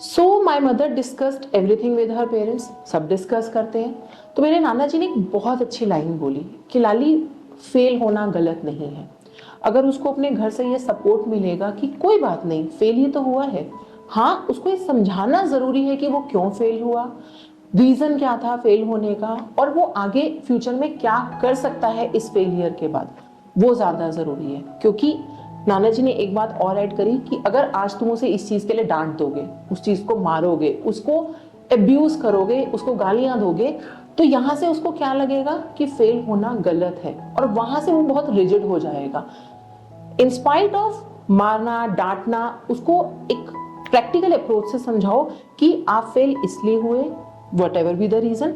So my mother discussed everything with her parents, सब discuss करते हैं। तो मेरे नाना जी ने एक बहुत अच्छी लाइन बोली कि लाली, फेल होना गलत नहीं है। अगर उसको अपने घर से ये सपोर्ट मिलेगा कि कोई बात नहीं, फेल ही तो हुआ है, हाँ उसको ये समझाना ज़रूरी है कि वो क्यों फेल हुआ, रीज़न क्या था फेल होने का, और वो आगे फ्यूचर में क्या कर सकता है इस फेलियर के बाद, वो ज़्यादा ज़रूरी है। क्योंकि नाना जी ने एक बात और ऐड करी कि अगर आज तुम उसे इस चीज़ के लिए डांट दोगे, उस चीज़ को मारोगे, उसको एब्यूज़ करोगे, उसको गालियाँ दोगे, तो यहाँ से उसको क्या लगेगा कि फेल होना गलत है, और वहाँ से वो बहुत रिजिड हो जाएगा। इंस्पाइट ऑफ मारना डांटना, उसको एक प्रैक्टिकल अप्रोच से समझाओ कि आप फेल इसलिए हुए, whatever be the reason,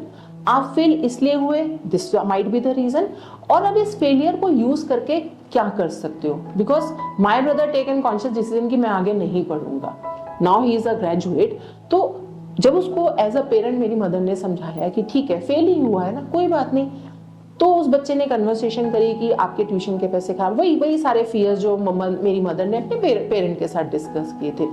आप फेल इसलिए हुए, this might be the reason, और अब इस फेलियर को यूज करके क्या कर सकते हो। Because my brother take an conscious decision कि मैं आगे नहीं पढ़ूंगा, now he is a graduate. तो जब उसको एज अ पेरेंट मेरी मदर ने समझाया कि ठीक है फेल ही हुआ है ना, कोई बात नहीं, तो उस बच्चे ने कन्वर्सेशन करी कि आपके ट्यूशन के पैसे खराब, वही वही सारे फियर्स जो मेरी मदर ने अपने पेरेंट के साथ डिस्कस किए थे।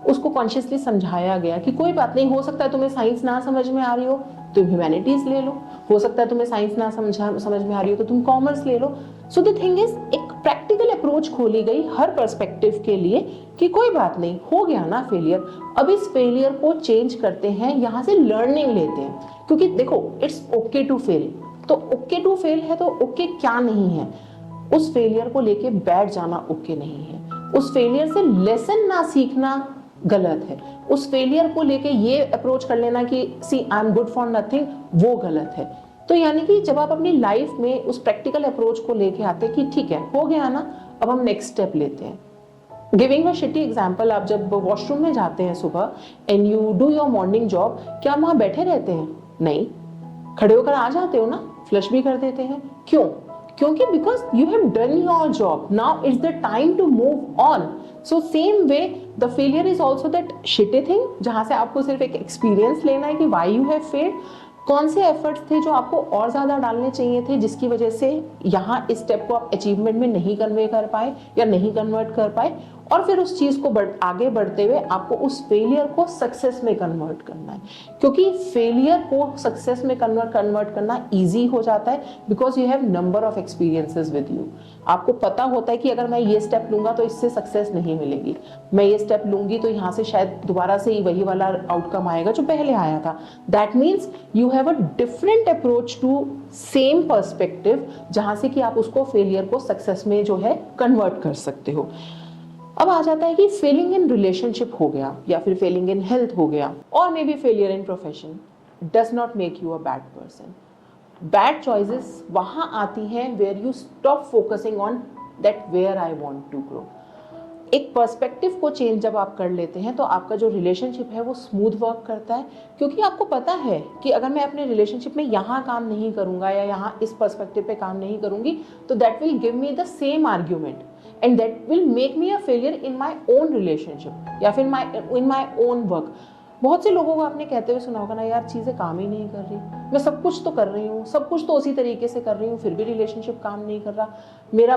उसको कॉन्शियसली समझाया गया कि कोई बात नहीं, हो सकता है तुम्हें साइंस ना समझ में आ रही हो, तुम ह्यूमैनिटीज ले लो, हो सकता है तुम्हें साइंस ना समझ में आ रही हो तो तुम कॉमर्स ले लो। सो द थिंग इज, एक प्रैक्टिकल अप्रोच खोली गई हर पर्सपेक्टिव के लिए कि कोई बात नहीं, हो गया ना फेलियर, अब इस फेलियर को चेंज करते हैं, यहाँ से लर्निंग लेते हैं। क्योंकि देखो, इट्स ओके टू फेल, तो ओके टू फेल है तो ओके क्या नहीं है, उस फेलियर को लेके बैठ जाना ओके नहीं है, उस फेलियर से लेसन ना सीखना गलत है, उस फेलियर को लेके ये अप्रोच कर लेना कि see I am good for nothing, वो गलत है। तो यानी कि जब आप अपनी लाइफ में उस प्रैक्टिकल अप्रोच को लेके आते हैं कि ठीक है हो गया ना, अब हम नेक्स्ट स्टेप लेते हैं। गिविंग अ शिटी एग्जाम्पल, आप जब वॉशरूम में जाते हैं सुबह and you do your morning job, क्या वहां बैठे रहते हैं? नहीं, खड़े होकर आ जाते हो ना, फ्लश भी कर देते हैं। क्यों? क्योंकि because you have done your job, now it's the time to move on. So same way the failure is also that shitty thing, जहां से आपको सिर्फ एक एक्सपीरियंस लेना है कि वाई यू हैव फेल्ड, कौन से एफर्ट्स थे जो आपको और ज्यादा डालने चाहिए थे, जिसकी वजह से यहाँ इस स्टेप को आप अचीवमेंट में नहीं कन्वे कर पाए या नहीं कन्वर्ट कर पाए, और फिर उस चीज को आगे बढ़ते हुए आपको उस फेलियर को सक्सेस में कन्वर्ट करना है। क्योंकि फेलियर को सक्सेस में कन्वर्ट करना इजी हो जाता है because you have number of experiences with you. आपको पता होता है कि अगर मैं ये स्टेप लूंगा तो इससे सक्सेस नहीं मिलेगी, मैं ये स्टेप लूंगी तो यहाँ से शायद दोबारा से ही वही वाला आउटकम आएगा जो पहले आया था। That means you have a different approach to same perspective, जहां से कि आप उसको फेलियर को सक्सेस में जो है कन्वर्ट कर सकते हो। अब आ जाता है कि फेलिंग इन रिलेशनशिप हो गया, या फिर फेलिंग इन हेल्थ हो गया, और maybe failure in profession, does not make you a bad person. Bad choices वहां आती हैं where you stop focusing on that where I want to grow. एक पर्सपेक्टिव को चेंज जब आप कर लेते हैं तो आपका जो रिलेशनशिप है वो स्मूथ वर्क करता है, क्योंकि आपको पता है कि अगर मैं अपने रिलेशनशिप में यहाँ काम नहीं करूँगा या यहाँ इस पर्सपेक्टिव पे काम नहीं करूँगी तो that will give me the same argument and that will make me a failure in my own relationship या फिर इन माई ओन वर्क। बहुत से लोगों को आपने कहते हुए सुना होगा ना, यार चीज़ें काम ही नहीं कर रही, मैं सब कुछ तो कर रही हूँ, सब कुछ तो उसी तरीके से कर रही हूँ, फिर भी रिलेशनशिप काम नहीं कर रहा, मेरा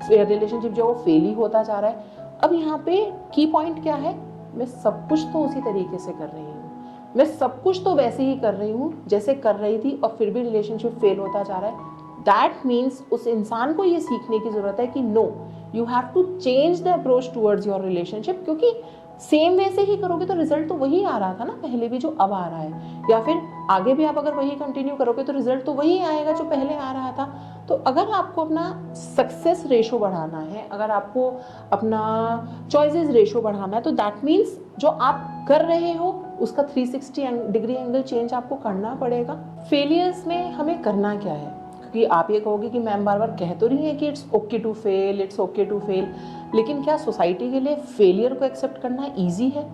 रिलेशनशिप जो है वो फेल ही होता जा रहा है। अब यहाँ पे की पॉइंट क्या है, मैं सब कुछ तो उसी तरीके से कर रही हूँ, मैं सब कुछ तो वैसे ही कर रही हूँ जैसे कर रही थी, और फिर भी रिलेशनशिप फेल होता जा रहा है। दैट मीन्स उस इंसान को ये सीखने की जरूरत है कि no, you have to change the approach towards your relationship, क्योंकि सेम वे से ही करोगे तो रिजल्ट तो वही आ रहा था ना पहले भी जो अब आ रहा है, या फिर आगे भी आप अगर वही कंटिन्यू करोगे तो रिजल्ट तो वही आएगा जो पहले आ रहा था। तो अगर आपको अपना सक्सेस रेशो बढ़ाना है, अगर आपको अपना चॉइसेस रेशो बढ़ाना है, तो दैट मीन्स जो आप कर रहे हो उसका 360 डिग्री एंगल चेंज आपको करना पड़ेगा। फेलियर्स में हमें करना क्या है, क्योंकि आप ये कहोगे कि मैम बार बार कह तो रही है कि it's okay to fail, it's okay to fail, लेकिन क्या सोसाइटी के लिए फेलियर को एक्सेप्ट करना ईजी है?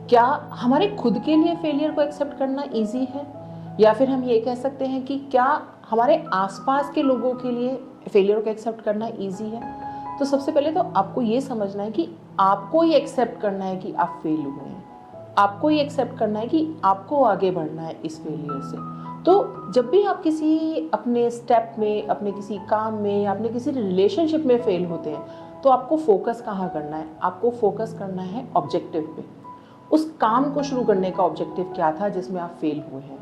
क्या हमारे खुद के लिए फेलियर को एक्सेप्ट करना ईजी है? या फिर हम ये कह सकते हैं कि क्या हमारे आसपास के लोगों के लिए फेलियर को एक्सेप्ट करना ईजी है? तो सबसे पहले तो आपको ये समझना है कि आपको ये एक्सेप्ट करना है कि आप फेल हुए हैं, आपको ये एक्सेप्ट करना है कि आपको आगे बढ़ना है इस फेलियर से। तो जब भी आप किसी अपने स्टेप में, अपने किसी काम में या अपने किसी रिलेशनशिप में फेल होते हैं, तो आपको फोकस कहाँ करना है? आपको फोकस करना है ऑब्जेक्टिव पे। उस काम को शुरू करने का ऑब्जेक्टिव क्या था जिसमें आप फेल हुए हैं,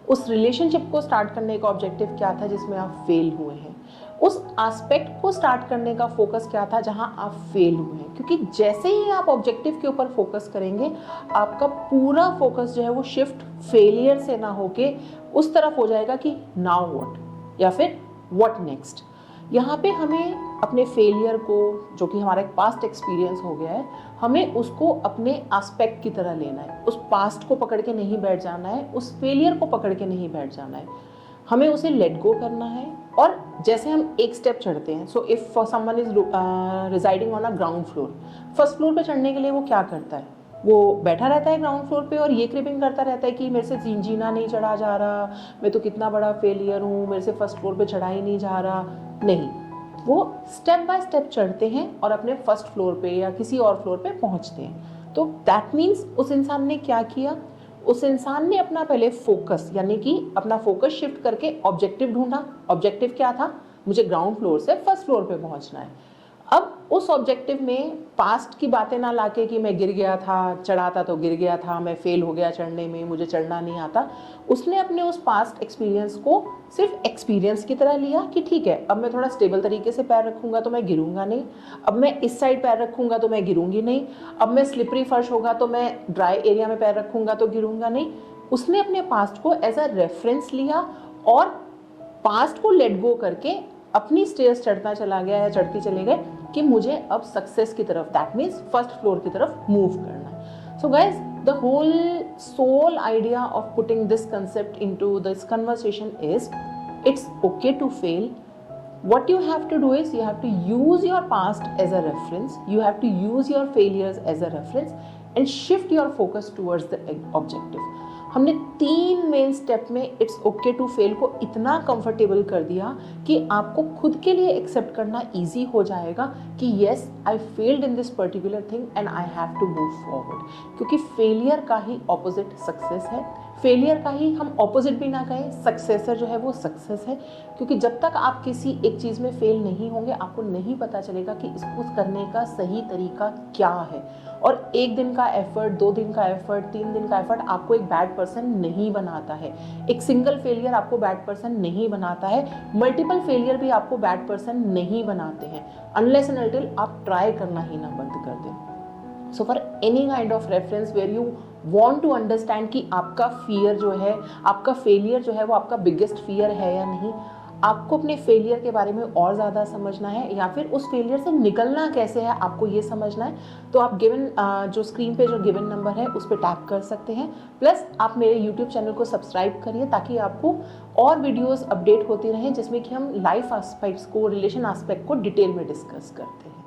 उस रिलेशनशिप को स्टार्ट करने का ऑब्जेक्टिव क्या था जिसमें आप फेल हुए हैं, उस एस्पेक्ट को स्टार्ट करने का फोकस क्या था जहां आप फेल हुए हैं। क्योंकि जैसे ही आप ऑब्जेक्टिव के ऊपर फोकस करेंगे, आपका पूरा फोकस जो है वो शिफ्ट फेलियर से ना होके उस तरफ हो जाएगा कि नाउ व्हाट, या फिर व्हाट नेक्स्ट। यहाँ पे हमें अपने फेलियर को, जो कि हमारा एक पास्ट एक्सपीरियंस हो गया है, हमें उसको अपने एस्पेक्ट की तरह लेना है। उस पास्ट को पकड़ के नहीं बैठ जाना है, उस फेलियर को पकड़ के नहीं बैठ जाना है, हमें उसे लेट गो करना है। और जैसे हम एक स्टेप चढ़ते हैं, so if someone is residing on a ground floor, first floor पे चढ़ने के लिए वो क्या करता है, वो बैठा रहता है ग्राउंड फ्लोर पे और ये क्रिपिंग करता रहता है कि मेरे से जीना नहीं चढ़ा जा रहा, मैं तो कितना बड़ा फेलियर हूँ, मेरे से फर्स्ट फ्लोर पे चढ़ा ही नहीं जा रहा। नहीं, वो स्टेप बाय स्टेप चढ़ते हैं और अपने फर्स्ट फ्लोर पे या किसी और फ्लोर पे पहुँचते हैं। तो दैट मीन्स उस इंसान ने क्या किया, उस इंसान ने अपना पहले फोकस, यानी कि अपना फोकस शिफ्ट करके ऑब्जेक्टिव ढूंढा। ऑब्जेक्टिव क्या था, मुझे ग्राउंड फ्लोर से फर्स्ट फ्लोर पे पहुंचना है। अब उस ऑब्जेक्टिव में पास्ट की बातें ना लाके कि मैं गिर गया था, चढ़ा था तो गिर गया था, मैं फेल हो गया चढ़ने में, मुझे चढ़ना नहीं आता, उसने अपने उस पास्ट एक्सपीरियंस को सिर्फ एक्सपीरियंस की तरह लिया कि ठीक है, अब मैं थोड़ा स्टेबल तरीके से पैर रखूंगा तो मैं गिरूंगा नहीं, अब मैं इस साइड पैर रखूंगा तो मैं गिरूंगी नहीं, अब मैं स्लिपरी फर्श होगा तो मैं ड्राई एरिया में पैर रखूंगा तो गिरूंगा नहीं। उसने अपने पास्ट को एज अ रेफरेंस लिया और पास्ट को लेट गो करके अपनी स्टेयर्स चढ़ता चला गया या चढ़ती चले गए कि मुझे अब सक्सेस की तरफ, दैट मीन्स फर्स्ट फ्लोर की तरफ मूव करना है। So guys, the whole soul idea of putting this concept into this conversation is, it's okay to fail. What you have to do is you have to use your past as a reference, you have to use your failures as a reference and shift your focus towards the objective. हमने 3 main step में it's okay to fail को इतना comfortable कर दिया कि आपको खुद के लिए एक्सेप्ट करना ईजी हो जाएगा कि yes, I failed in this particular thing and I have to move forward. क्योंकि फेलियर का ही ऑपोजिट सक्सेस है, फेलियर का ही हम ऑपोजिट भी ना कहें, सक्सेसर जो है वो सक्सेस है। क्योंकि जब तक आप किसी एक चीज़ में फेल नहीं होंगे, आपको नहीं पता चलेगा कि इसको करने का सही तरीका क्या है। और 1 दिन का एफर्ट, 2 दिन का एफर्ट, 3 दिन का एफर्ट आपको एक बैड पर्सन नहीं बनाता है। एक सिंगल फेलियर आपको बैड पर्सन नहीं बनाता है, मल्टीपल फेलियर भी आपको बैड पर्सन नहीं बनाते हैं, अनलेस एंड अनटिल आप ट्राई करना ही ना बंद कर दें। So for any kind of reference where you want to understand कि आपका फियर जो है, आपका फेलियर जो है वो आपका बिगेस्ट फियर है या नहीं, आपको अपने फेलियर के बारे में और ज़्यादा समझना है या फिर उस फेलियर से निकलना कैसे है आपको ये समझना है, तो आप गिवन जो स्क्रीन पे जो गिवन नंबर है उस पर टैप कर सकते हैं। प्लस आप मेरे यूट्यूब चैनल को सब्सक्राइब करिए ताकि आपको और वीडियोस अपडेट होती रहें जिसमें कि हम लाइफ एस्पेक्ट्स को, रिलेशन एस्पेक्ट को डिटेल में डिस्कस करते हैं।